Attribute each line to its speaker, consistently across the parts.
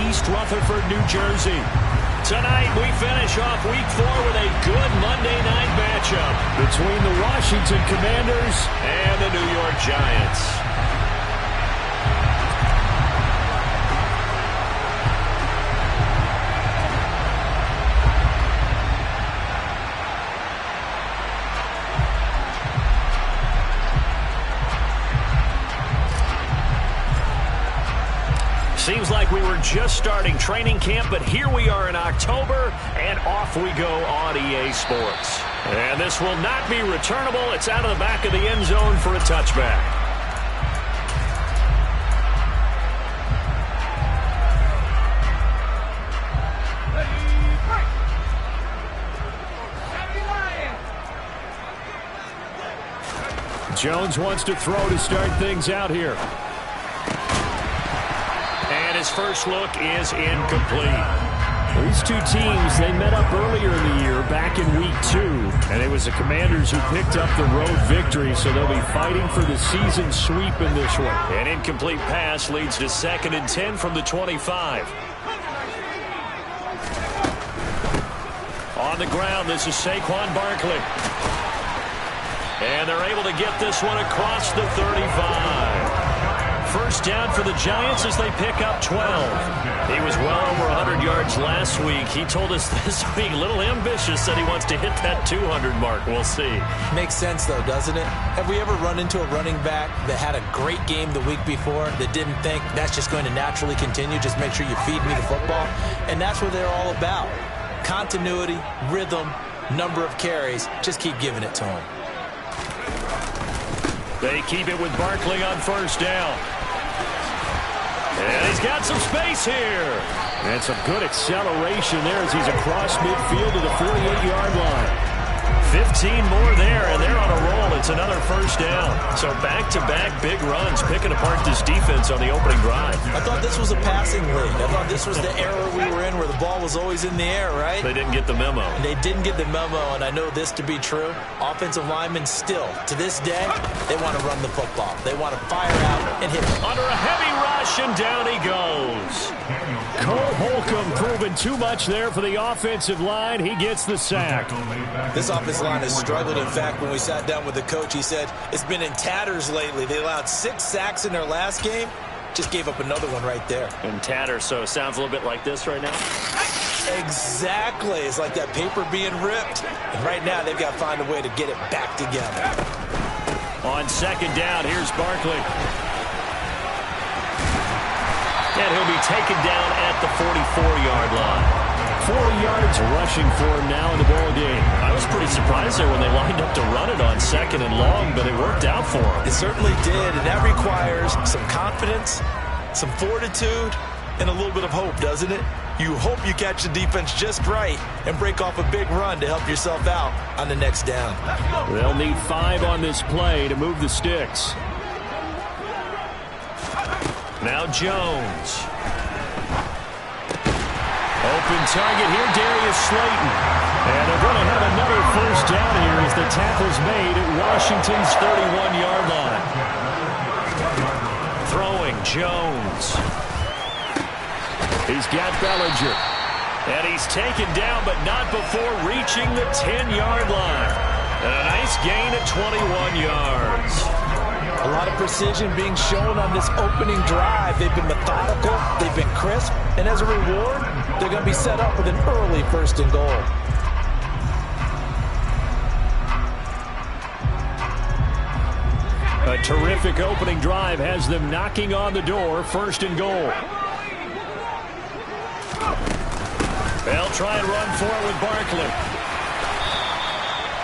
Speaker 1: East Rutherford, New Jersey. Tonight, we finish off Week 4 with a good Monday night matchup between the Washington Commanders and the New York Giants. Seems like we were just starting training camp, but here we are in October, and off we go on EA Sports. And this will not be returnable. It's out of the back of the end zone for a touchback. Jones wants to throw to start things out here. His first look is incomplete. These two teams, they met up earlier in the year, back in Week 2, and it was the Commanders who picked up the road victory, so they'll be fighting for the season sweep in this one. An incomplete pass leads to 2nd and 10 from the 25. On the ground, this is Saquon Barkley. And they're able to get this one across the 35. First down for the Giants as they pick up 12. He was well over 100 yards last week. He told us this week, a little ambitious, said he wants to hit that 200 mark. We'll see. Makes sense, though, doesn't it? Have we ever run into a running back that had a great game the week before that didn't think that's just going to naturally continue? Just make sure you feed me the football. And that's what they're all about. Continuity, rhythm, number of carries. Just keep giving it to him. They keep it with Barkley on first down. And he's got some space here. And some good acceleration there as he's across midfield to the 48-yard line. 15 more there, and they're on a roll. It's another first down. So back-to-back big runs, picking apart this defense on the opening drive. I thought this was a passing league. I thought this was the era we were in where the ball was always in the air, right? They didn't get the memo. And they didn't get the memo, and I know this to be true. Offensive linemen still, to this day, they want to run the football. They want to fire out and hit under a heavy rush, and down he goes. Cole Holcomb proving too much there for the offensive line. He gets the sack. This offensive line has struggled. In fact, when we sat down with the coach, he said it's been in tatters lately. They allowed 6 sacks in their last game. Just gave up another one right there. In tatters, so it sounds a little bit like this right now? Exactly. It's like that paper being ripped. And right now, they've got to find a way to get it back together. On second down, here's Barkley. And he'll be taken down at the 44-yard line. 40 yards rushing for him now in the ball game. I was pretty surprised there when they lined up to run it on 2nd and long, but it worked out for him. It certainly did, and that requires some confidence, some fortitude, and a little bit of hope, doesn't it? You hope you catch the defense just right and break off a big run to help yourself out on the next down. They'll need 5 on this play to move the sticks. Now Jones. Open target here, Darius Slayton. And they're going to have another first down here as the tackle's made at Washington's 31-yard line. Throwing Jones. He's got Bellinger. And he's taken down, but not before reaching the 10-yard line. And a nice gain at 21 yards. A lot of precision being shown on this opening drive. They've been methodical, they've been crisp, and as a reward, they're going to be set up with an early 1st and goal. A terrific opening drive has them knocking on the door, 1st and goal. They'll try and run for it with Barkley.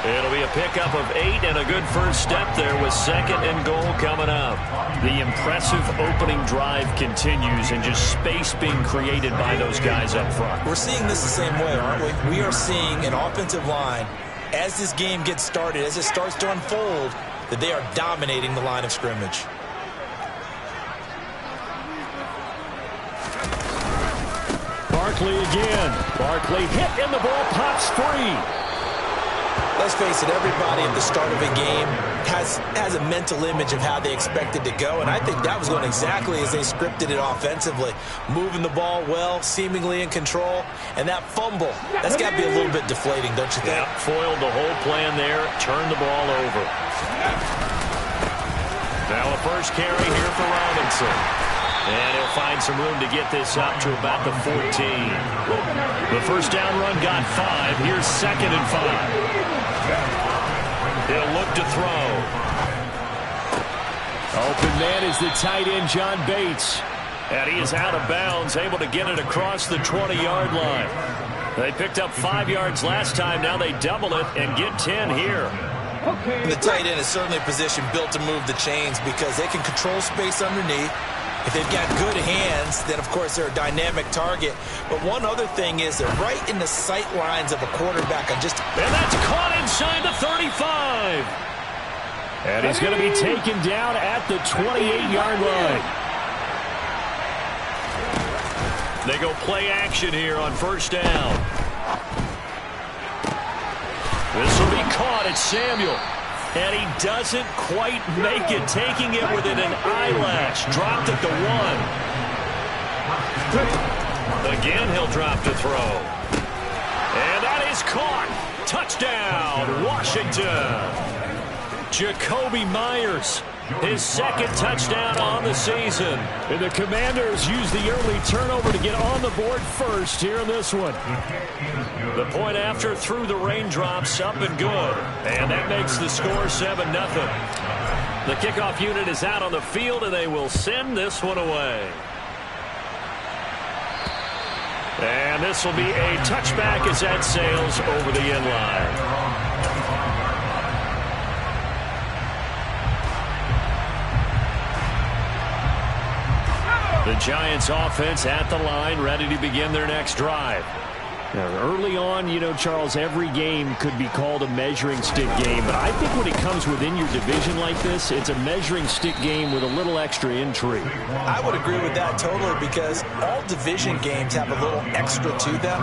Speaker 1: It'll be a pickup of 8 and a good first step there with 2nd and goal coming up. The impressive opening drive continues and just space being created by those guys up front. We're seeing this the same way, aren't we? We are seeing an offensive line, as this game gets started, as it starts to unfold, that they are dominating the line of scrimmage. Barkley again. Barkley hit and the ball pops free.
Speaker 2: Let's face it, everybody at the start of a game has a mental image of how they expect it to go, and I think that was going exactly as they scripted it offensively. Moving the ball well, seemingly in control, and that fumble, that's got to be a little bit deflating, don't you think?
Speaker 1: Yeah, foiled the whole plan there, turned the ball over. Now a first carry here for Robinson. And he'll find some room to get this up to about the 14. The first down run got 5. Here's 2nd and 5. He'll look to throw. Open man is the tight end, John Bates. And he is out of bounds, able to get it across the 20-yard line. They picked up 5 yards last time. Now they double it and get 10 here.
Speaker 2: The tight end is certainly a position built to move the chains because they can control space underneath. If they've got good hands, then, of course, they're a dynamic target. But one other thing is they're right in the sight lines of a quarterback. And
Speaker 1: that's caught inside the 35. And he's going to be taken down at the 28-yard line. They go play action here on first down. This will be caught. It's Samuel. And he doesn't quite make it, taking it within an eyelash. Dropped at the 1. Again, he'll drop to throw. And that is caught. Touchdown, Washington. Jacoby Myers, his 2nd touchdown on the season. And the Commanders use the early turnover to get on the board first here in this one. The point after through the raindrops, up and good. And that makes the score 7-0. The kickoff unit is out on the field, and they will send this one away. And this will be a touchback as that sails over the end line. The Giants offense at the line, ready to begin their next drive. Now, early on, you know, Charles, every game could be called a measuring stick game. But I think when it comes within your division like this, it's a measuring stick game with a little extra intrigue.
Speaker 2: I would agree with that totally because all division games have a little extra to them.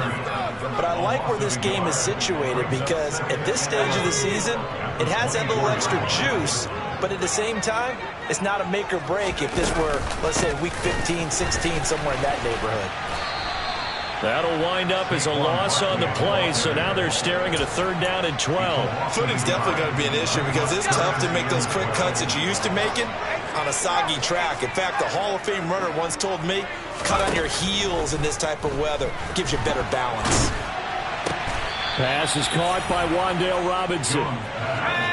Speaker 2: But I like where this game is situated because at this stage of the season, it has that little extra juice. But at the same time, it's not a make or break if this were, let's say, week 15, 16, somewhere in that neighborhood.
Speaker 1: That'll wind up as a loss on the play, so now they're staring at a 3rd down and 12.
Speaker 2: Footing's definitely going to be an issue because it's tough to make those quick cuts that you're used to making on a soggy track. In fact, a Hall of Fame runner once told me, cut on your heels in this type of weather. Gives you better balance.
Speaker 1: Pass is caught by Wan'Dale Robinson.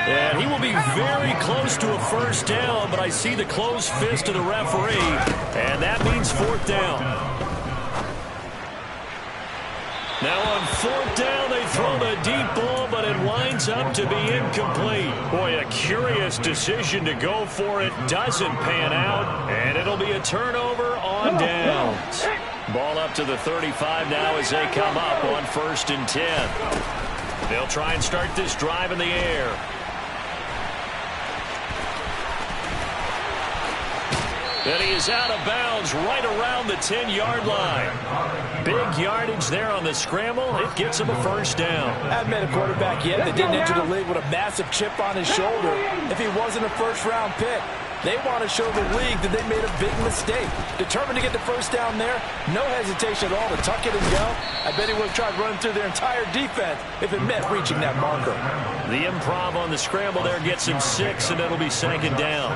Speaker 1: And he will be very close to a first down, but I see the closed fist of the referee, and that means 4th down. Now on 4th down, they throw the deep ball, but it winds up to be incomplete. Boy, a curious decision to go for it. Doesn't pan out, and it'll be a turnover on downs. Ball up to the 35 now as they come up on 1st and 10. They'll try and start this drive in the air. And he is out of bounds right around the 10-yard line. Big yardage there on the scramble. It gets him a first down.
Speaker 2: I haven't met a quarterback yet that didn't enter the league with a massive chip on his shoulder if he wasn't a first-round pick. They want to show the league that they made a big mistake. Determined to get the first down there. No hesitation at all to tuck it and go. I bet he would have tried running through their entire defense if it meant reaching that marker.
Speaker 1: The improv on the scramble there gets him 6, and it'll be 2nd down.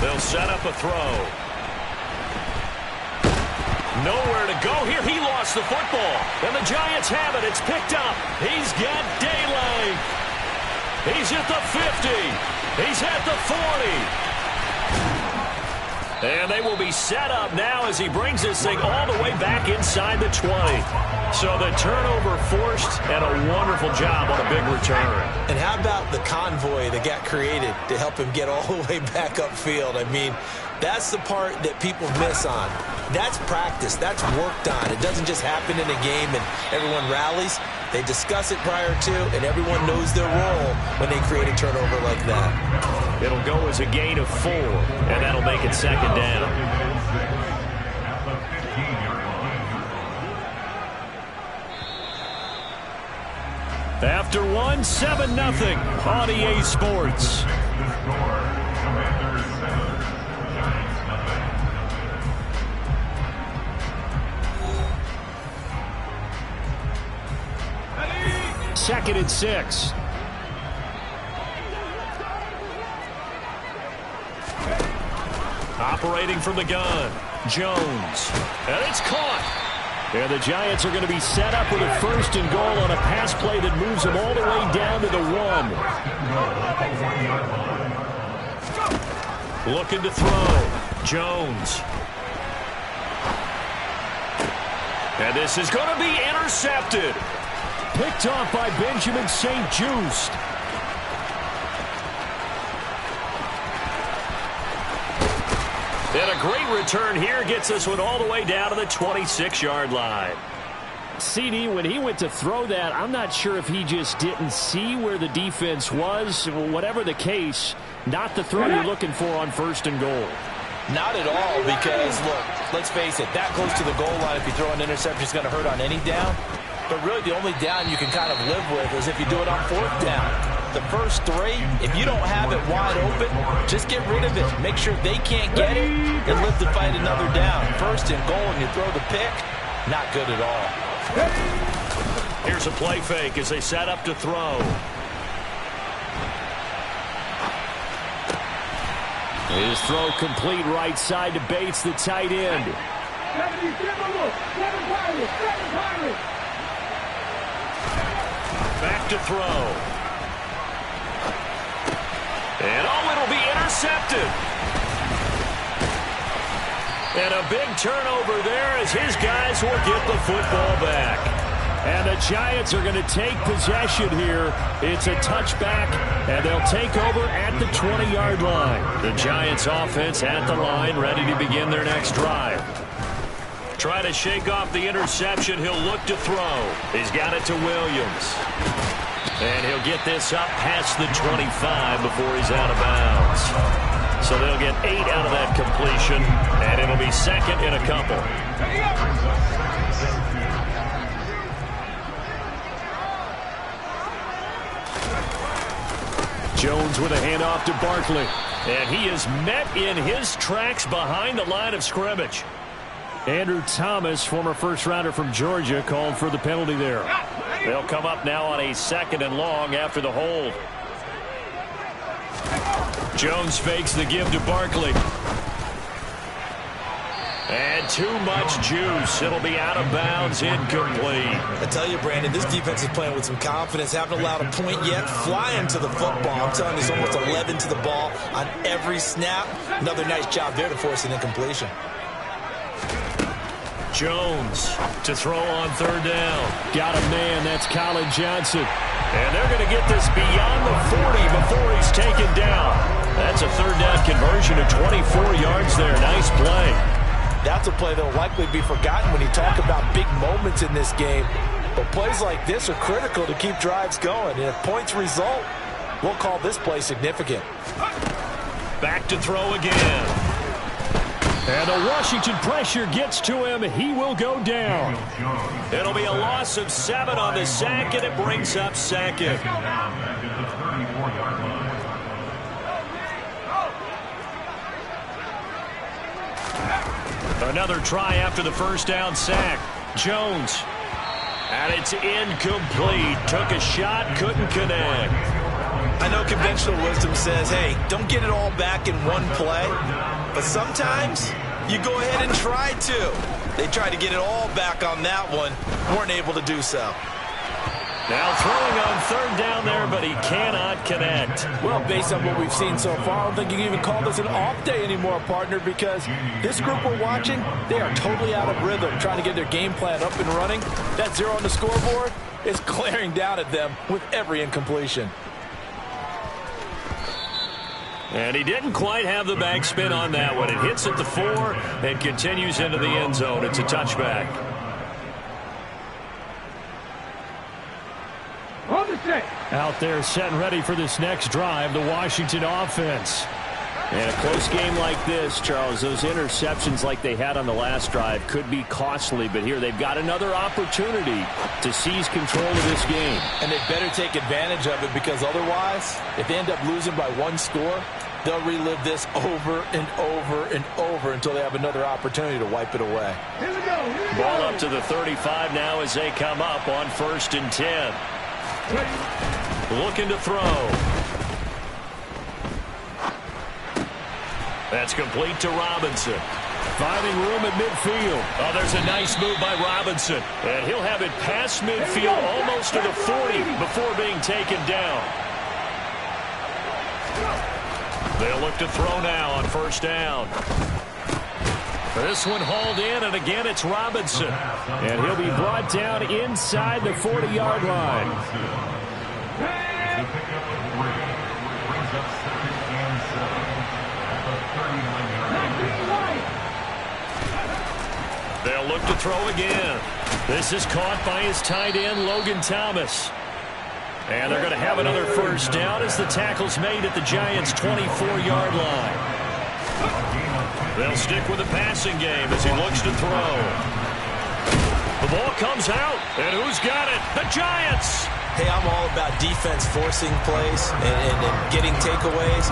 Speaker 1: They'll set up a throw. Nowhere to go here. He lost the football. And the Giants have it. It's picked up. He's got daylight. He's at the 50. He's at the 40. And they will be set up now as he brings this thing all the way back inside the 20. So the turnover forced and a wonderful job on a big return.
Speaker 2: And how about the convoy that got created to help him get all the way back upfield? I mean, that's the part that people miss on. That's practice. That's worked on. It doesn't just happen in a game and everyone rallies. They discuss it prior to, and everyone knows their role when they create a turnover like that.
Speaker 1: It'll go as a gain of 4, and that'll make it 2nd down. After one, 7-0 on EA Sports. Second and 6. Operating from the gun, Jones. And it's caught. And the Giants are going to be set up with a first and goal on a pass play that moves them all the way down to the 1. Looking to throw. Jones. And this is going to be intercepted. Picked off by Benjamin St-Juste. And a great return here gets us one all the way down to the 26-yard line. CD, when he went to throw that, I'm not sure if he just didn't see where the defense was. Whatever the case, not the throw you're looking for on first and goal.
Speaker 2: Not at all, because, look, let's face it, that close to the goal line, if you throw an interception, is going to hurt on any down. But really, the only down you can kind of live with is if you do it on fourth down. The first 3, if you don't have it wide open, just get rid of it. Make sure they can't get it and live to fight another down. First and goal and you throw the pick, not good at all.
Speaker 1: Here's a play fake as they set up to throw. His throw complete right side to Bates, the tight end. Back to throw. And it'll be intercepted. And a big turnover there as his guys will get the football back. And the Giants are going to take possession here. It's a touchback, and they'll take over at the 20-yard line. The Giants offense at the line, ready to begin their next drive. Try to shake off the interception. He'll look to throw. He's got it to Williams. And he'll get this up past the 25 before he's out of bounds. So they'll get 8 out of that completion, and it'll be second in a couple. Jones with a handoff to Barkley. And he is met in his tracks behind the line of scrimmage. Andrew Thomas, former first-rounder from Georgia, called for the penalty there. They'll come up now on a second and long after the hold. Jones fakes the give to Barkley. And too much juice. It'll be out of bounds, incomplete.
Speaker 2: I tell you, Brandon, this defense is playing with some confidence. Haven't allowed a point yet. Flying to the football. I'm telling you, it's almost 11 to the ball on every snap. Another nice job there to force an incompletion.
Speaker 1: Jones to throw on third down. Got a man. That's Colin Johnson. And they're going to get this beyond the 40 before he's taken down. That's a third down conversion of 24 yards there. Nice play.
Speaker 2: That's a play that will likely be forgotten when you talk about big moments in this game. But plays like this are critical to keep drives going. And if points result, we'll call this play significant.
Speaker 1: Back to throw again. And the Washington pressure gets to him. He will go down. It'll be a loss of 7 on the sack, and it brings up second. Another try after the first down sack. Jones. And it's incomplete. Took a shot, couldn't connect.
Speaker 2: I know conventional wisdom says, hey, don't get it all back in one play. But sometimes you go ahead and try to. They tried to get it all back on that one. Weren't able to do so.
Speaker 1: Now throwing on third down there, but he cannot connect.
Speaker 2: Well, based on what we've seen so far, I don't think you can even call this an off day anymore, partner, because this group we're watching, they are totally out of rhythm, trying to get their game plan up and running. That 0 on the scoreboard is glaring down at them with every incompletion.
Speaker 1: And he didn't quite have the backspin on that one. It hits at the 4 and continues into the end zone. It's a touchback. Out there set and ready for this next drive, the Washington offense. And a close game like this, Charles, those interceptions like they had on the last drive could be costly, but here they've got another opportunity to seize control of this game.
Speaker 2: And they better take advantage of it, because otherwise, if they end up losing by one score, they'll relive this over and over and over until they have another opportunity to wipe it away.
Speaker 1: Ball up to the 35 now as they come up on 1st and 10. Looking to throw. That's complete to Robinson. Finding room at midfield. Oh, there's a nice move by Robinson. And he'll have it past midfield almost to the 40 before being taken down. They'll look to throw now on 1st down. This one hauled in, and again it's Robinson. And he'll be brought down inside the 40-yard line. They'll look to throw again. This is caught by his tight end, Logan Thomas. And they're going to have another 1st down as the tackle's made at the Giants' 24-yard line. They'll stick with the passing game as he looks to throw. The ball comes out, and who's got it? The Giants!
Speaker 2: Hey, I'm all about defense forcing plays and getting takeaways.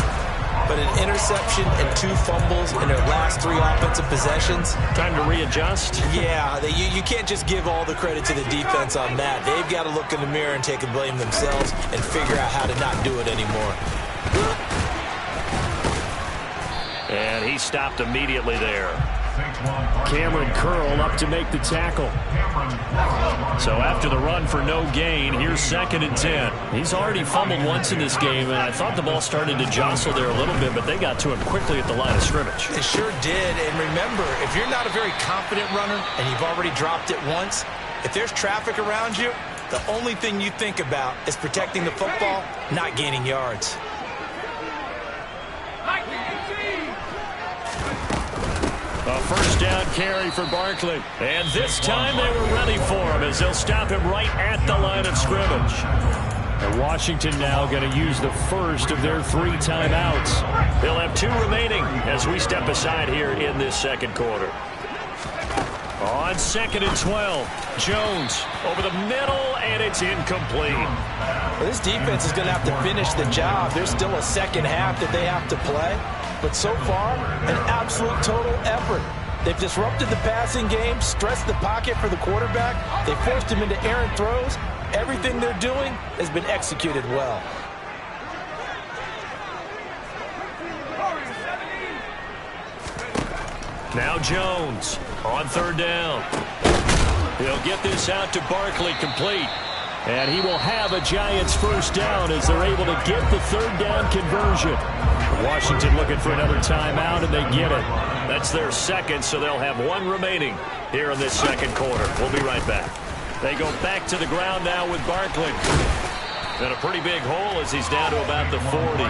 Speaker 2: But an interception and 2 fumbles in their last 3 offensive possessions.
Speaker 1: Time to readjust?
Speaker 2: Yeah, you can't just give all the credit to the defense on that. They've got to look in the mirror and take the blame themselves and figure out how to not do it anymore.
Speaker 1: And he stopped immediately there. Cameron Curl up to make the tackle. So after the run for no gain, here's 2nd and 10. He's already fumbled once in this game, and I thought the ball started to jostle there a little bit, but they got to him quickly at the line of scrimmage.
Speaker 2: They sure did. And remember, if you're not a very confident runner and you've already dropped it once, if there's traffic around you, the only thing you think about is protecting the football, not gaining yards.
Speaker 1: A 1st down carry for Barkley. And this time they were ready for him as they'll stop him right at the line of scrimmage. And Washington now going to use the first of their 3 timeouts. They'll have 2 remaining as we step aside here in this 2nd quarter. On 2nd and 12, Jones over the middle, and it's incomplete.
Speaker 2: Well, this defense is going to have to finish the job. There's still a 2nd half that they have to play. But so far, an absolute total effort. They've disrupted the passing game, stressed the pocket for the quarterback. They forced him into errant throws. Everything they're doing has been executed well.
Speaker 1: Now Jones on 3rd down. He'll get this out to Barkley, complete. And he will have a Giants 1st down as they're able to get the 3rd down conversion. Washington looking for another timeout, and they get it. That's their 2nd, so they'll have 1 remaining here in this 2nd quarter. We'll be right back. They go back to the ground now with Barkley. And a pretty big hole as he's down to about the 40.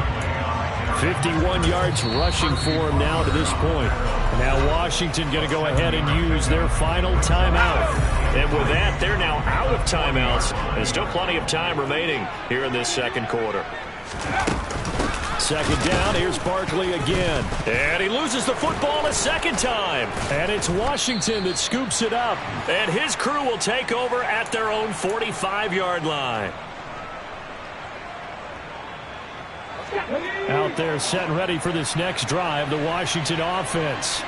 Speaker 1: 51 yards rushing for him now to this point. Now Washington going to go ahead and use their final timeout. And with that, they're now out of timeouts. There's still plenty of time remaining here in this 2nd quarter. 2nd down, here's Barkley again. And he loses the football a 2nd time. And it's Washington that scoops it up. And his crew will take over at their own 45-yard line. Out there set and ready for this next drive, the Washington offense.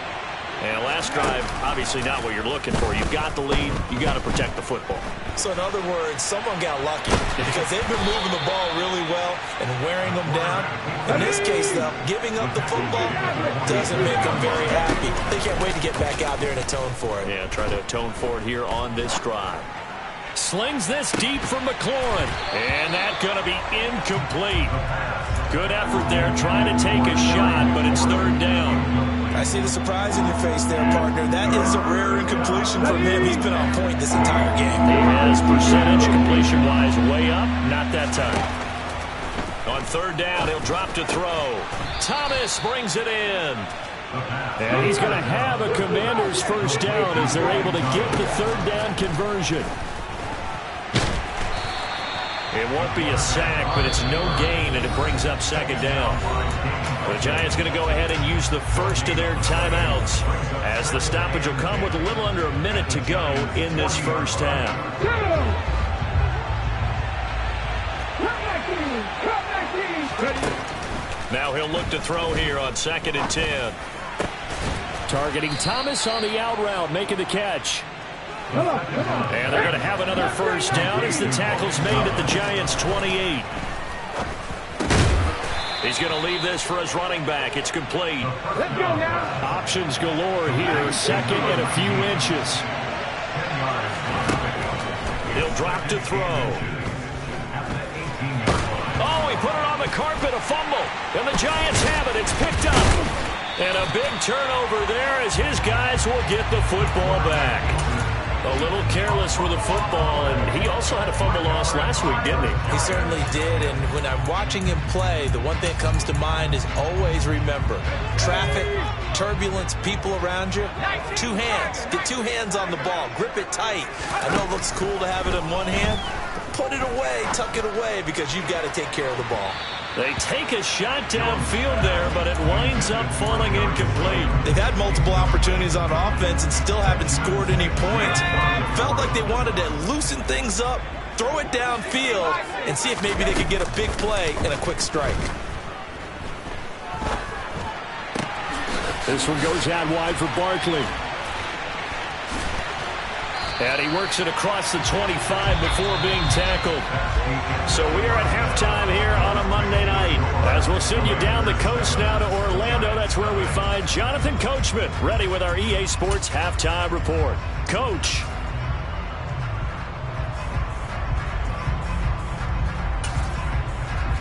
Speaker 1: And last drive, obviously not what you're looking for. You've got the lead. You got to protect the football.
Speaker 2: So in other words, someone got lucky because they've been moving the ball really well and wearing them down. In this case, though, giving up the football doesn't make them very happy. They can't wait to get back out there and atone for it.
Speaker 1: Yeah, try to atone for it here on this drive. Slings this deep from McLaurin. And that's going to be incomplete. Good effort there trying to take a shot, but it's 3rd down.
Speaker 2: I see the surprise in your face there, partner. That is a rare incompletion from him. He's been on point this entire game.
Speaker 1: He has percentage completion-wise way up. Not that time. On 3rd down, he'll drop to throw. Thomas brings it in. And he's going to have a Commander's 1st down as they're able to get the 3rd down conversion. It won't be a sack, but it's no gain, and it brings up second down. The Giants going to go ahead and use the first of their timeouts, as the stoppage will come with a little under a minute to go in this first half. Now he'll look to throw here on 2nd and 10. Targeting Thomas on the out route, making the catch. And they're going to have another first down as the tackle's made at the Giants' 28. He's going to leave this for his running back. It's complete. Options galore here. 2nd and a few inches. He'll drop to throw. Oh, he put it on the carpet, a fumble. And the Giants have it. It's picked up. And a big turnover there as his guys will get the football back. A little careless with the football, and he also had a fumble loss last week, didn't he?
Speaker 2: He certainly did, and when I'm watching him play, the one thing that comes to mind is always remember, traffic, turbulence, people around you, 2 hands. Get 2 hands on the ball. Grip it tight. I know it looks cool to have it in one hand, but put it away, tuck it away, because you've got to take care of the ball.
Speaker 1: They take a shot downfield there, but it winds up falling incomplete.
Speaker 2: They've had multiple opportunities on offense and still haven't scored any points. Felt like they wanted to loosen things up, throw it downfield, and see if maybe they could get a big play and a quick strike.
Speaker 1: This one goes out wide for Barkley. And he works it across the 25 before being tackled. So we are at halftime here on a Monday night. As we'll send you down the coast now to Orlando, that's where we find Jonathan Coachman, ready with our EA Sports Halftime Report. Coach.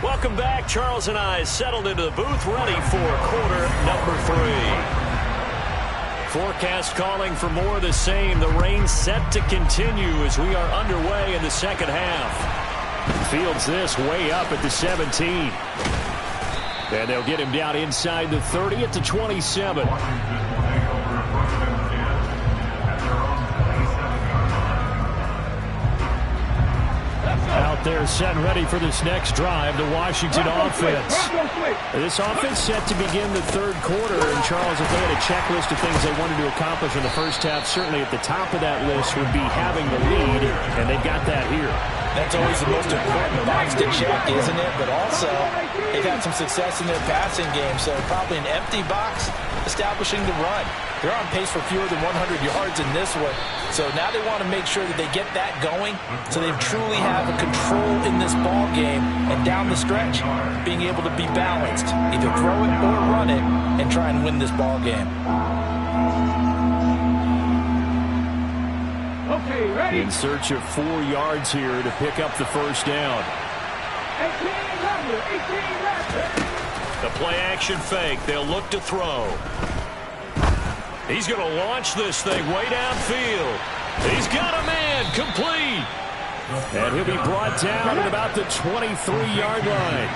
Speaker 1: Welcome back. Charles and I settled into the booth, ready for quarter number 3. Forecast calling for more of the same. The rain set to continue as we are underway in the second half. Fields this way up at the 17. And they'll get him down inside the 30 at the 27. Out there set and ready for this next drive, the Washington offense. This offense set to begin the third quarter, and Charles, if they had a checklist of things they wanted to accomplish in the first half, certainly at the top of that list would be having the lead, and they've got that here.
Speaker 2: That's always the most important box to check, isn't it? But also, they've had some success in their passing game, so probably an empty box establishing the run. They're on pace for fewer than 100 yards in this one, so now they want to make sure that they get that going so they truly have a control in this ball game, and down the stretch, being able to be balanced, either throw it or run it, and try and win this ball game.
Speaker 3: Okay, ready?
Speaker 1: In search of 4 yards here to pick up the first down.
Speaker 3: 18 left.
Speaker 1: The play action fake. They'll look to throw. He's going to launch this thing way downfield. He's got a man complete. And he'll be brought down at about the 23-yard line.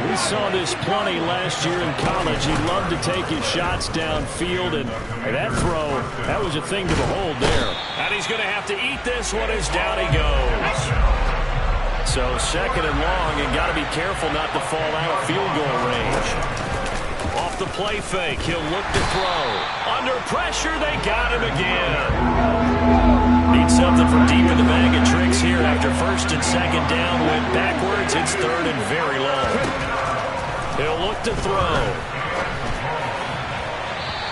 Speaker 1: We saw this plenty last year in college. He loved to take his shots downfield, and that throw, that was a thing to behold there. And he's going to have to eat this one as down he goes. So 2nd and long, and got to be careful not to fall out of field goal range. Off the play fake, he'll look to throw. Under pressure, they got him again. Need something from deep in the bag of tricks here after 1st and 2nd down. Went backwards, it's 3rd and very long. He'll look to throw.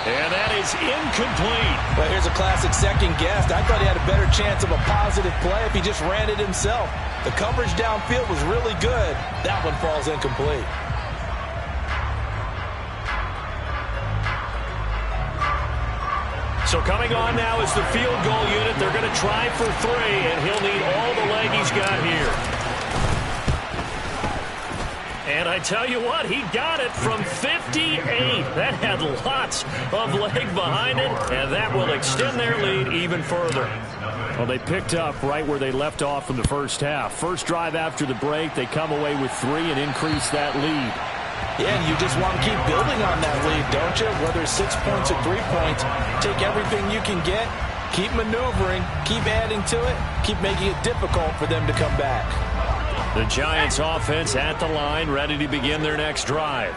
Speaker 1: And that is incomplete.
Speaker 2: But here's a classic second guess. I thought he had a better chance of a positive play if he just ran it himself. The coverage downfield was really good. That one falls incomplete.
Speaker 1: So coming on now is the field goal unit. They're going to try for 3, and he'll need all the leg he's got here. And I tell you what, he got it from 58. That had lots of leg behind it, and that will extend their lead even further. Well, they picked up right where they left off in the first half. First drive after the break, they come away with 3 and increase that lead.
Speaker 2: Yeah, and you just want to keep building on that lead, don't you? Whether it's 6 points or 3 points, take everything you can get, keep maneuvering, keep adding to it, keep making it difficult for them to come back.
Speaker 1: The Giants offense at the line, ready to begin their next drive.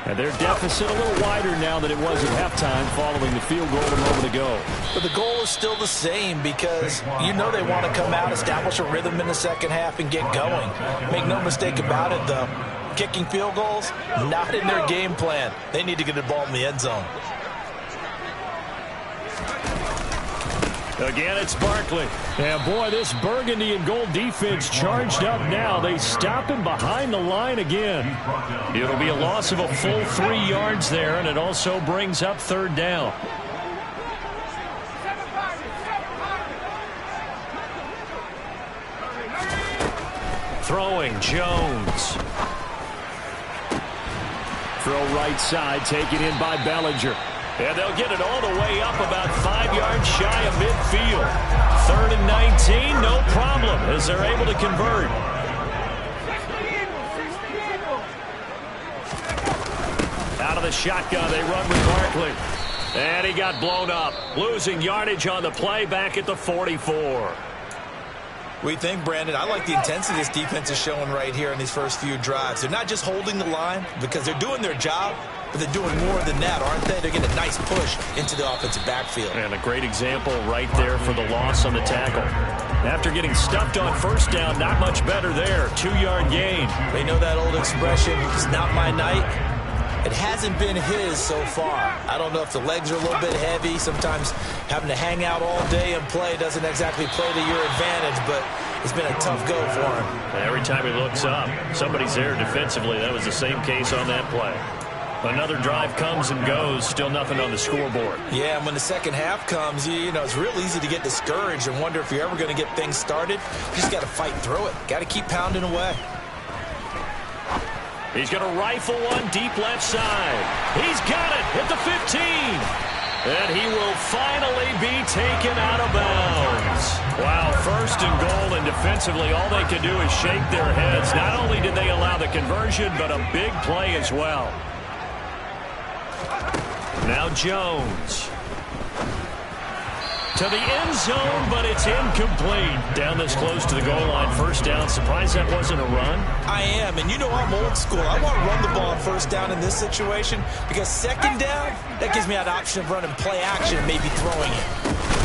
Speaker 1: And their deficit a little wider now than it was at halftime following the field goal a moment ago.
Speaker 2: But the goal is still the same because you know they want to come out, establish a rhythm in the second half, and get going. Make no mistake about it, though. Kicking field goals, not in their game plan. They need to get the ball in the end zone.
Speaker 1: Again, it's Barkley. And boy, this burgundy and gold defense charged up now. They stop him behind the line again. It'll be a loss of a full 3 yards there, and it also brings up third down. Throwing, Jones. Throw right side, taken in by Bellinger. And they'll get it all the way up about 5 yards shy of midfield. 3rd and 19, no problem, as they're able to convert. Out of the shotgun, they run with Barkley. And he got blown up, losing yardage on the play back at the 44.
Speaker 2: What do you think, Brandon? I like the intensity this defense is showing right here in these first few drives. They're not just holding the line because they're doing their job, but they're doing more than that, aren't they? They're getting a nice push into the offensive backfield.
Speaker 1: And a great example right there for the loss on the tackle. After getting stuffed on first down, not much better there. 2-yard gain.
Speaker 2: They know that old expression, it's not my night. It hasn't been his so far. I don't know if the legs are a little bit heavy. Sometimes having to hang out all day and play doesn't exactly play to your advantage, but it's been a tough go for him.
Speaker 1: Every time he looks up, somebody's there defensively. That was the same case on that play. Another drive comes and goes, still nothing on the scoreboard.
Speaker 2: Yeah, and when the second half comes, you know, it's real easy to get discouraged and wonder if you're ever going to get things started. You just got to fight through it. Got to keep pounding away.
Speaker 1: He's going to rifle one deep left side. He's got it at the 15. And he will finally be taken out of bounds. Wow, 1st and goal, and defensively all they can do is shake their heads. Not only did they allow the conversion, but a big play as well. Now Jones. To the end zone, but it's incomplete. Down this close to the goal line, 1st down. Surprised that wasn't a run?
Speaker 2: I am, and you know I'm old school. I want to run the ball on 1st down in this situation because 2nd down, that gives me an option of running play action and maybe throwing it.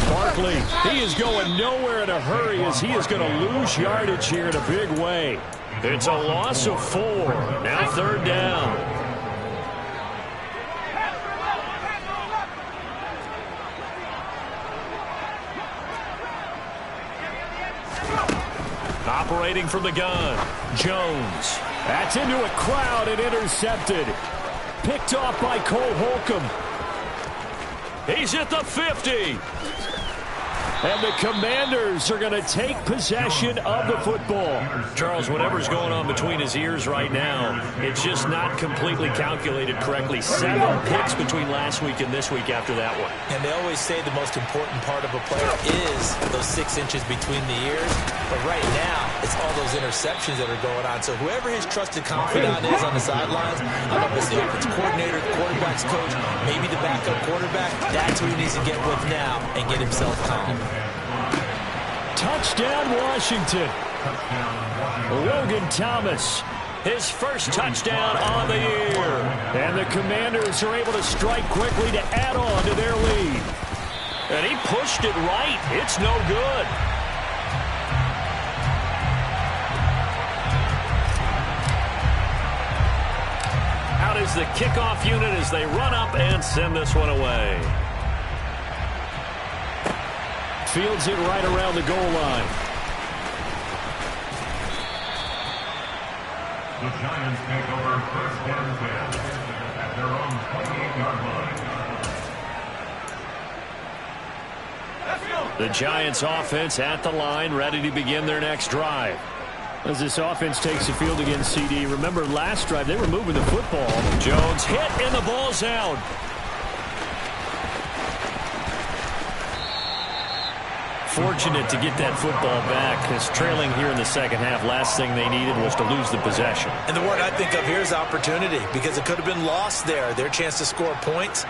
Speaker 1: Barkley, he is going nowhere in a hurry as he is going to lose yardage here in a big way. It's a loss of 4. Now 3rd down. Operating from the gun, Jones. That's into a crowd and intercepted. Picked off by Cole Holcomb. He's at the 50. And the Commanders are going to take possession of the football. Charles, whatever's going on between his ears right now, it's just not completely calculated correctly. 7 picks between last week and this week after that one.
Speaker 2: And they always say the most important part of a player is those 6 inches between the ears. But right now, it's all those interceptions that are going on. So whoever his trusted confidant is on the sidelines, I don't know if it's the offensive coordinator, the quarterback's coach, maybe the backup quarterback, that's who he needs to get with now and get himself calm.
Speaker 1: Touchdown, Washington. Logan Thomas, his first touchdown on the year. And the Commanders are able to strike quickly to add on to their lead. And he pushed it right. It's no good. Out is the kickoff unit as they run up and send this one away. Fields it right around the goal line.
Speaker 4: The Giants take over 1st and 10 at their own 28-yard line.
Speaker 1: The Giants offense at the line, ready to begin their next drive. As this offense takes the field against CD, remember last drive they were moving the football. Jones hit and the ball's out. Fortunate to get that football back, because trailing here in the second half, last thing they needed was to lose the possession.
Speaker 2: And the word I think of here is opportunity, because it could have been lost there, their chance to score points.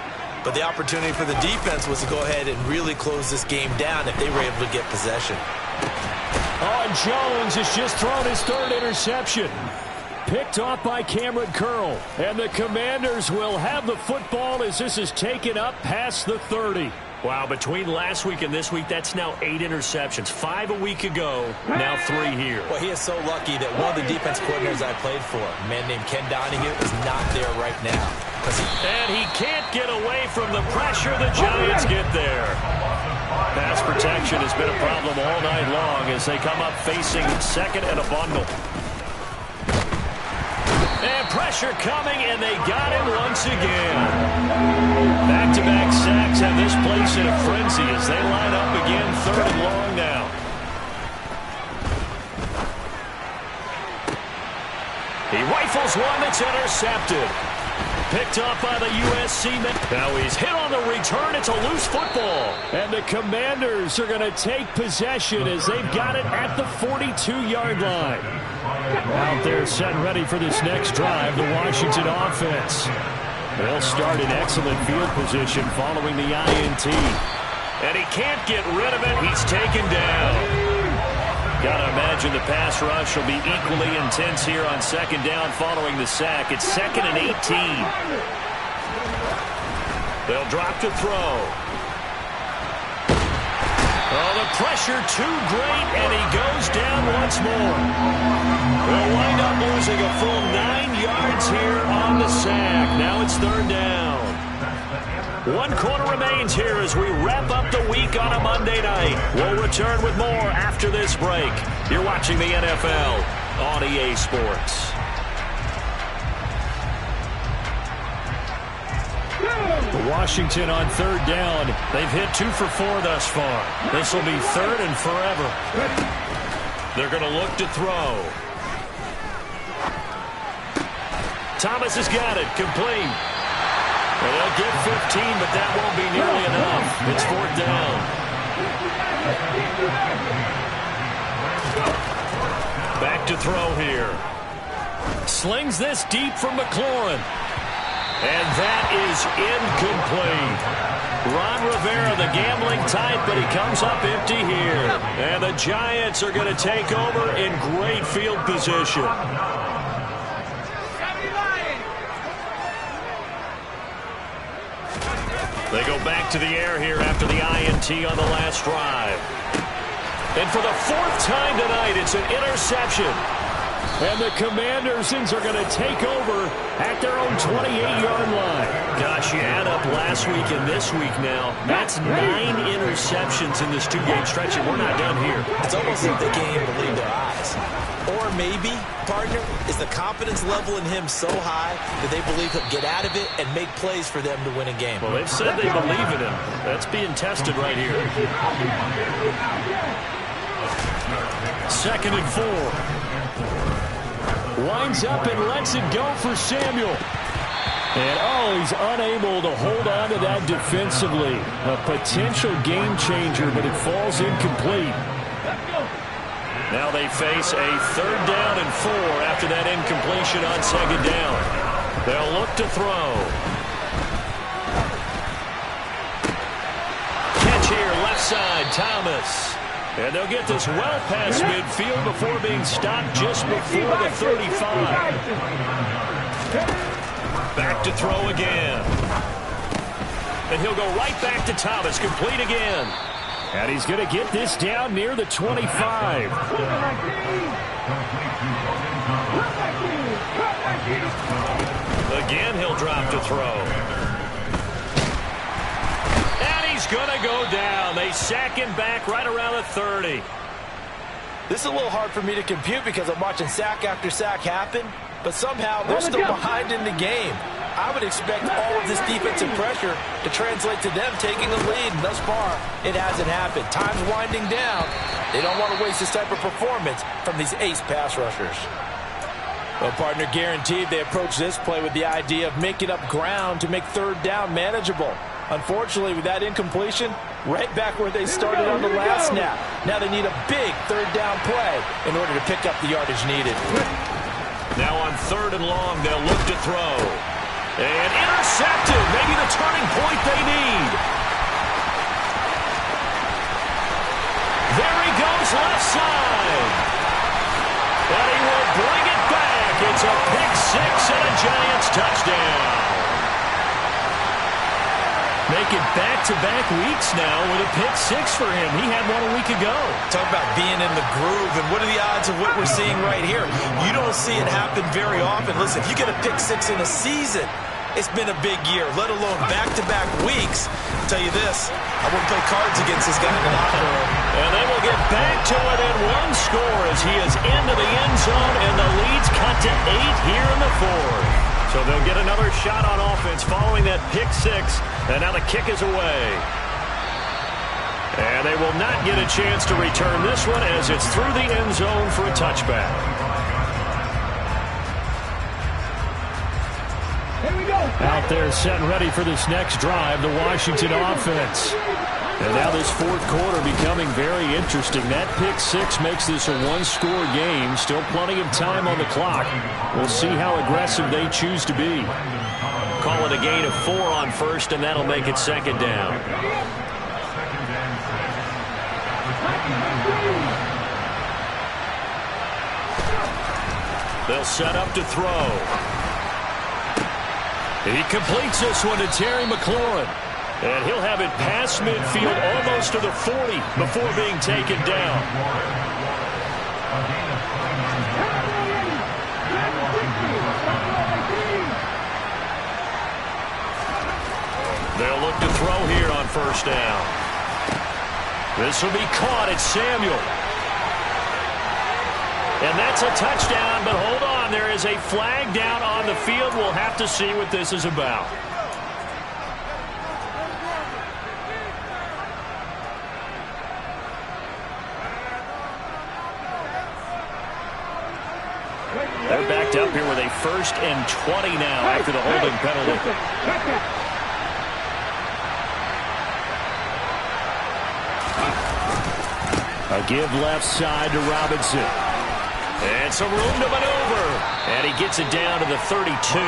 Speaker 2: But the opportunity for the defense was to go ahead and really close this game down if they were able to get possession.
Speaker 1: Oh, and Jones has just thrown his third interception. Picked off by Cameron Curl. And the Commanders will have the football as this is taken up past the 30. Wow, between last week and this week, that's now 8 interceptions. 5 a week ago, now 3 here.
Speaker 2: Well, he is so lucky that one of the defense coordinators I played for, a man named Ken Donahue, is not there right now.
Speaker 1: And he can't get away from the pressure. The Giants get there. Pass protection has been a problem all night long as they come up facing second and a bundle. And pressure coming, and they got him once again. Back-to-back sacks have this place in a frenzy as they line up again, third and long now. He rifles one that's intercepted. Picked up by the USC men. Now he's hit on the return. It's a loose football. And the Commanders are going to take possession as they've got it at the 42-yard line. Out there set and ready for this next drive, the Washington offense. They'll start in excellent field position following the INT. And he can't get rid of it. He's taken down. Gotta imagine the pass rush will be equally intense here on second down following the sack. It's 2nd and 18. They'll drop to throw. Oh, the pressure too great, and he goes down once more. They'll wind up losing a full 9 yards here on the sack. Now it's third down. 1 quarter remains here as we wrap up the week on a Monday night. We'll return with more after this break. You're watching the NFL on EA Sports. Washington on third down. They've hit 2 for 4 thus far. This will be third and forever. They're going to look to throw. Thomas has got it. Complete. Well, they'll get 15, but that won't be nearly enough. It's fourth down. Back to throw here. Slings this deep from McLaurin. And that is incomplete. Ron Rivera, the gambling type, but he comes up empty here. And the Giants are going to take over in great field position. They go back to the air here after the INT on the last drive. And for the 4th time tonight, it's an interception. And the Commanders are going to take over at their own 28-yard line. Gosh, you add up last week and this week now. That's 9 interceptions in this 2-game stretch, and we're not done here.
Speaker 2: It's almost like they can't even believe their eyes. Or maybe, partner, is the confidence level in him so high that they believe he'll get out of it and make plays for them to win a game.
Speaker 1: Well, they've said they believe in him. That's being tested right here. 2nd and 4. Winds up and lets it go for Samuel. And, oh, he's unable to hold on to that defensively. A potential game changer, but it falls incomplete. Now they face a 3rd down and 4 after that incompletion on 2nd down. They'll look to throw. Catch here, left side, Thomas. And they'll get this well past midfield before being stopped just before the 35. Back to throw again. And he'll go right back to Thomas, complete again. And he's going to get this down near the 25. Again, he'll drop to throw. And he's going to go down. They sack him back right around the 30.
Speaker 2: This is a little hard for me to compute because I'm watching sack after sack happen, but somehow they're still behind in the game. I would expect all of this defensive pressure to translate to them taking a lead, and thus far, it hasn't happened. Time's winding down. They don't want to waste this type of performance from these ace pass rushers. Well, partner, guaranteed they approach this play with the idea of making up ground to make third down manageable. Unfortunately, with that incompletion, right back where they started on the last snap. Now they need a big third down play in order to pick up the yardage needed.
Speaker 1: Now on 3rd and long, they'll look to throw. And intercepted, maybe the turning point they need. There he goes left side. It's a pick six and a Giants touchdown. Making back-to-back weeks now with a pick six for him. He had one a week ago.
Speaker 2: Talk about being in the groove, and what are the odds of what we're seeing right here? You don't see it happen very often. Listen, if you get a pick six in a season, it's been a big year, let alone back-to-back weeks. I'll tell you this, I wouldn't play cards against this guy in the locker room.
Speaker 1: And they will get back to within one score as he is into the end zone, and the lead's cut to 8 here in the fourth. So they'll get another shot on offense following that pick six, and now the kick is away. And they will not get a chance to return this one as it's through the end zone for a touchback. Out there set and ready for this next drive, the Washington offense. And now this fourth quarter becoming very interesting. That pick six makes this a one-score game. Still plenty of time on the clock. We'll see how aggressive they choose to be. Call it a gain of 4 on first, and that'll make it second down. They'll set up to throw. He completes this one to Terry McLaurin. And he'll have it past midfield almost to the 40 before being taken down. They'll look to throw here on first down. This will be caught at Samuel. And that's a touchdown, but hold on. There is a flag down on the field. We'll have to see what this is about. They're backed up here with a 1st and 20 now after the holding penalty. A give left side to Robinson. And some room to maneuver. And he gets it down to the 32.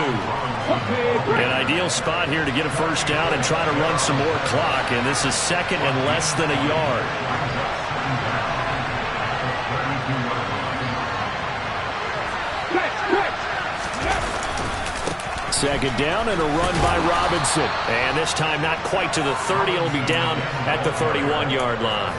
Speaker 1: An ideal spot here to get a first down and try to run some more clock. And this is second and less than a yard. Second down and a run by Robinson. And this time not quite to the 30. It'll be down at the 31-yard line.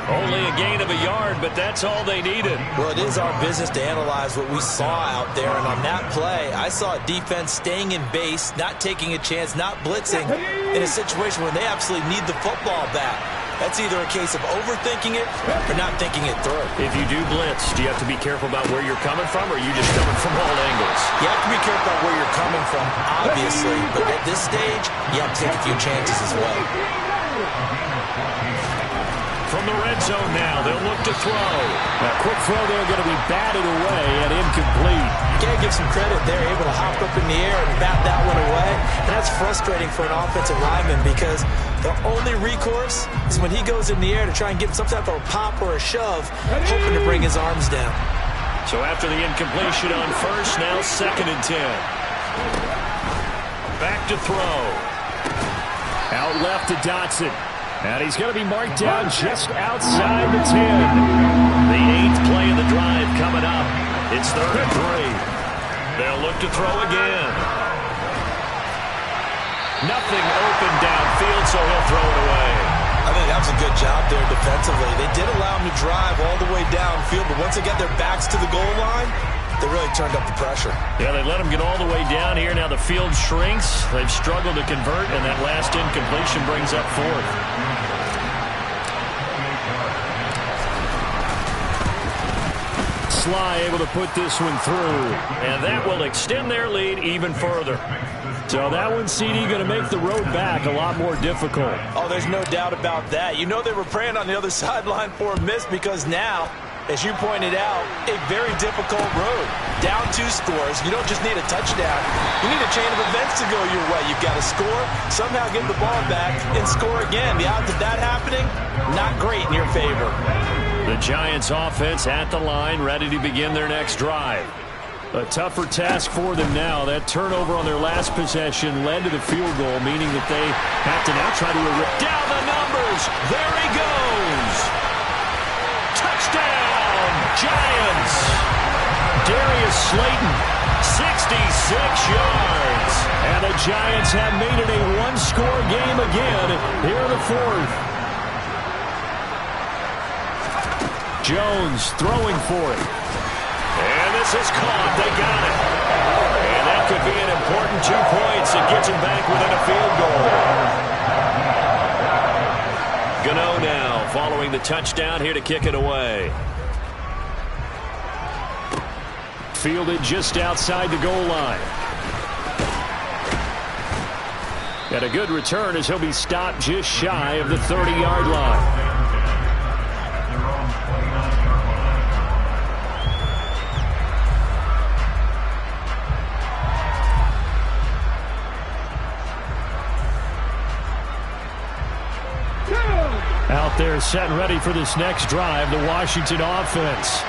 Speaker 1: Only a gain of a yard, but that's all they needed.
Speaker 2: Well, it is our business to analyze what we saw out there. And on that play, I saw a defense staying in base, not taking a chance, not blitzing in a situation where they absolutely need the football back. That's either a case of overthinking it or not thinking it through.
Speaker 1: If you do blitz, do you have to be careful about where you're coming from, or are you just coming from all angles?
Speaker 2: You have to be careful about where you're coming from, obviously. But at this stage, you have to take a few chances as well.
Speaker 1: From the red zone now, they'll look to throw. A quick throw there going to be batted away and incomplete.
Speaker 2: You got to give some credit. They're able to hop up in the air and bat that one away. And that's frustrating for an offensive lineman because their only recourse is when he goes in the air to try and get some type of a pop or a shove, hoping to bring his arms down.
Speaker 1: So after the incompletion on first, now 2nd and 10. Back to throw. Out left to Dotson. And he's going to be marked down just outside the 10. The 8th play of the drive coming up. It's 3rd and 3. They'll look to throw again. Nothing open downfield, so he'll throw it away.
Speaker 2: I think that was a good job there defensively. They did allow him to drive all the way downfield, but once they got their backs to the goal line, they really turned up the pressure.
Speaker 1: Yeah, they let him get all the way down here. Now the field shrinks. They've struggled to convert, and that last incompletion brings up 4th. Sly able to put this one through, and that will extend their lead even further. So that one, CD, going to make the road back a lot more difficult.
Speaker 2: Oh, there's no doubt about that. You know they were praying on the other sideline for a miss because now, as you pointed out, a very difficult road. Down 2 scores. You don't just need a touchdown. You need a chain of events to go your way. You've got to score, somehow get the ball back, and score again. The odds of that happening, not great in your favor.
Speaker 1: The Giants offense at the line, ready to begin their next drive. A tougher task for them now. That turnover on their last possession led to the field goal, meaning that they have to now try to rip down the numbers. There he goes. Touchdown, Giants. Darius Slayton 66 yards. And the Giants have made it a one-score game again here in the fourth. Jones throwing for it. And this is caught. They got it. And that could be an important 2 points. It gets them back within a field goal. Gano now following the touchdown here to kick it away. Fielded just outside the goal line. And a good return as he'll be stopped just shy of the 30-yard line. Out there set and ready for this next drive, the Washington offense.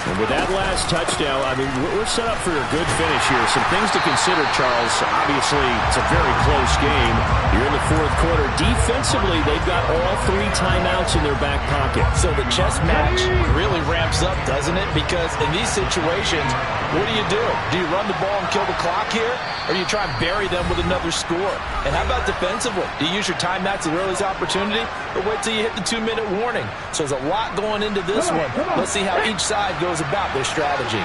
Speaker 1: And with that last touchdown, I mean, we're set up for a good finish here. Some things to consider, Charles. Obviously, it's a very close game. You're in the fourth quarter. Defensively, they've got all 3 timeouts in their back pocket. So the chess match really ramps up, doesn't it? Because in these situations, what do? Do you run the ball and kill the clock here? Or do you try and bury them with another score? And how about defensively? Do you use your timeouts at the earliest opportunity? Or wait till you hit the 2-minute warning? So there's a lot going into this one. Let's see how each side goes about their strategy.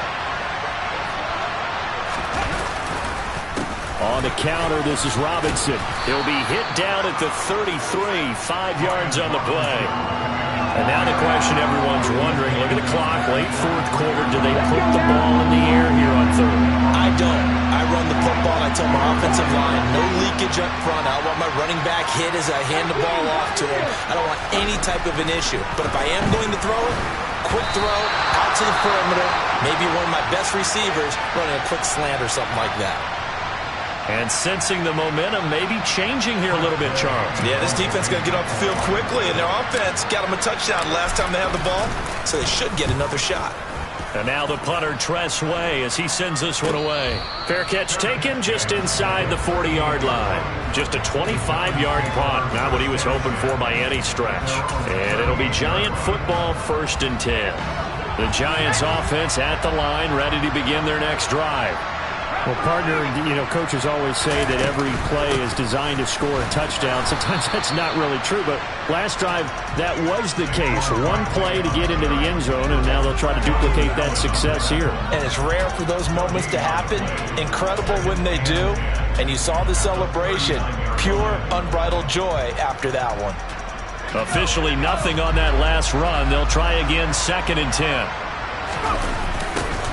Speaker 1: On the counter, this is Robinson. He'll be hit down at the 33, 5 yards on the play. And now the question everyone's wondering, look at the clock, late fourth quarter, do they put the ball in the air here on third?
Speaker 2: I don't. I run the football. I tell my offensive line, no leakage up front. I want my running back hit as I hand the ball off to him. I don't want any type of an issue. But if I am going to throw it, quick throw, out to the perimeter, maybe one of my best receivers running a quick slant or something like that.
Speaker 1: And sensing the momentum maybe changing here a little bit, Charles.
Speaker 2: Yeah, this defense is going to get off the field quickly, and their offense got them a touchdown last time they had the ball, so they should get another shot.
Speaker 1: And now the punter, Tress Way, as he sends this one away. Fair catch taken just inside the 40-yard line. Just a 25-yard punt, not what he was hoping for by any stretch. And it'll be Giant football, 1st and 10. The Giants offense at the line, ready to begin their next drive. Well, partner, you know, coaches always say that every play is designed to score a touchdown. Sometimes that's not really true, but last drive, that was the case. One play to get into the end zone, and now they'll try to duplicate that success here.
Speaker 2: And it's rare for those moments to happen. Incredible when they do. And you saw the celebration. Pure, unbridled joy after that one.
Speaker 1: Officially nothing on that last run. They'll try again, 2nd and 10.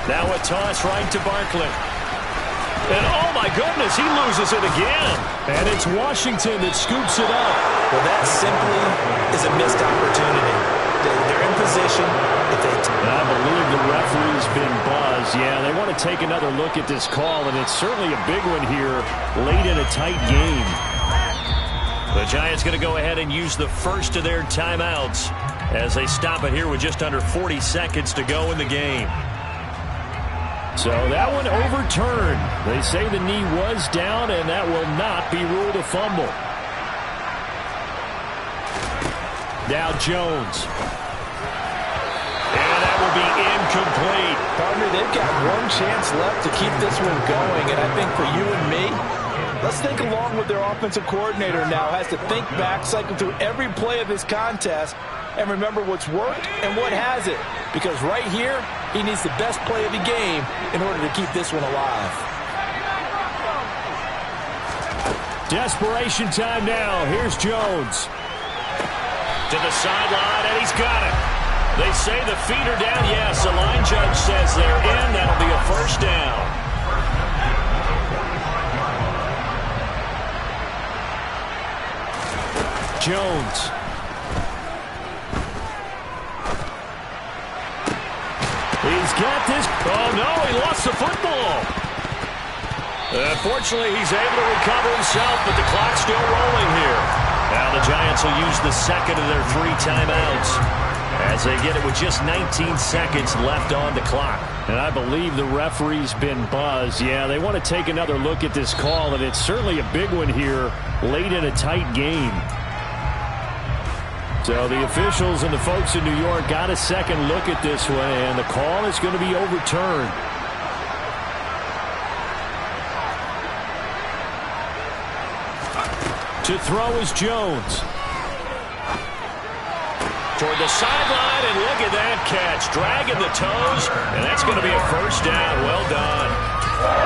Speaker 1: Now a toss right to Barkley. And, oh, my goodness, he loses it again. And it's Washington that scoops it up.
Speaker 2: Well, that simply is a missed opportunity. They're in position.
Speaker 1: I believe the referee's been buzzed. Yeah, they want to take another look at this call, and it's certainly a big one here late in a tight game. The Giants going to go ahead and use the first of their timeouts as they stop it here with just under 40 seconds to go in the game. So that one overturned. They say the knee was down, and that will not be ruled a fumble. Now Jones. And that will be incomplete.
Speaker 2: Partner, they've got one chance left to keep this one going, and I think for you and me, let's think along with their offensive coordinator now. Has to think back, cycle through every play of this contest, and remember what's worked and what hasn't. Because right here, he needs the best play of the game in order to keep this one alive.
Speaker 1: Desperation time now. Here's Jones. To the sideline, and he's got it. They say the feet are down. Yes, the line judge says they're in. That'll be a first down. Jones. He's got this. Oh, no, he lost the football. Fortunately, he's able to recover himself, but the clock's still rolling here. Now the Giants will use the second of their 3 timeouts as they get it with just 19 seconds left on the clock. And I believe the referee's been buzzed. Yeah, they want to take another look at this call, and it's certainly a big one here late in a tight game. So the officials and the folks in New York got a second look at this one, and the call is going to be overturned. To throw is Jones. Toward the sideline, and look at that catch. Dragging the toes, and that's going to be a first down. Well done.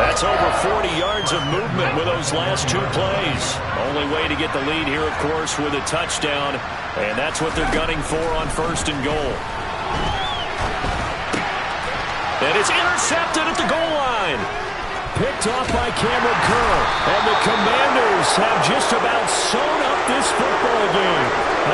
Speaker 1: That's over 40 yards of movement with those last 2 plays. Only way to get the lead here, of course, with a touchdown, and that's what they're gunning for on 1st and goal. And it's intercepted at the goal line. Picked off by Cameron Curl. And the Commanders have just about sewn up this football game.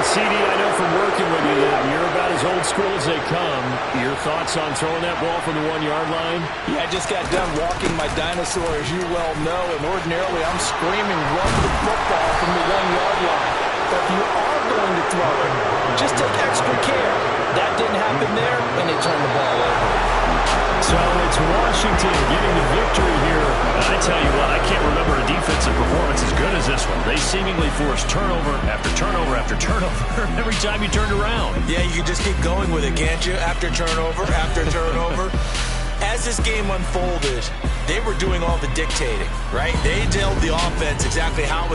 Speaker 1: CD, I know from working with you that you're about as old school as they come. Your thoughts on throwing that ball from the 1-yard line?
Speaker 2: Yeah, I just got done walking my dinosaur, as you well know, and ordinarily I'm screaming, run the football from the 1-yard line. But if you are going to throw it, just take extra care. That didn't happen there, and they turned the ball over.
Speaker 1: So it's Washington getting the victory here. And I tell you what, I can't remember a defensive performance as good as this one. They seemingly forced turnover after turnover after turnover every time you turned around.
Speaker 2: Yeah, you can just keep going with it, can't you? After turnover, after turnover. As this game unfolded, they were doing all the dictating, right? They told the offense exactly how it was